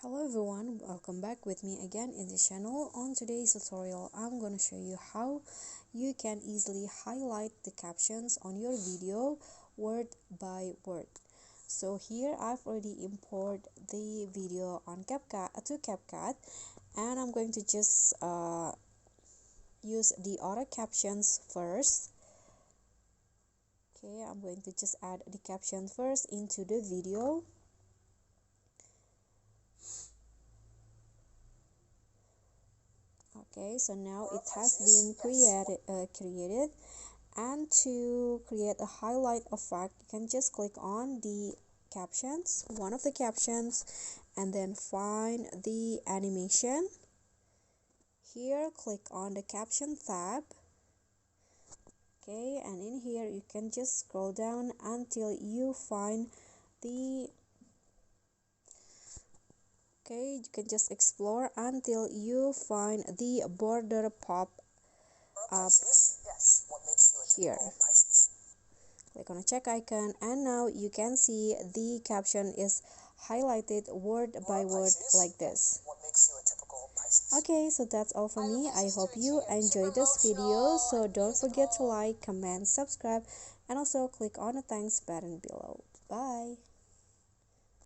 Hello everyone, welcome back with me again in this channel. On today's tutorial, I'm going to show you how you can easily highlight the captions on your video word by word. So here I've already imported the video on CapCut and I'm going to just use the auto captions first. Okay, I'm going to just add the caption first into the video. Okay, so now it has been created, and to create a highlight effect, you can just click on the captions, one of the captions, and then find the animation. Here, click on the caption tab. Okay, and in here you can just scroll down until you find the you can just explore until you find the border pop up here. Click on a check icon and now you can see the caption is highlighted word by word like this. Okay, so that's all for me. I hope you enjoyed this video, so don't forget to like, comment, subscribe, and also click on the thanks button below. Bye.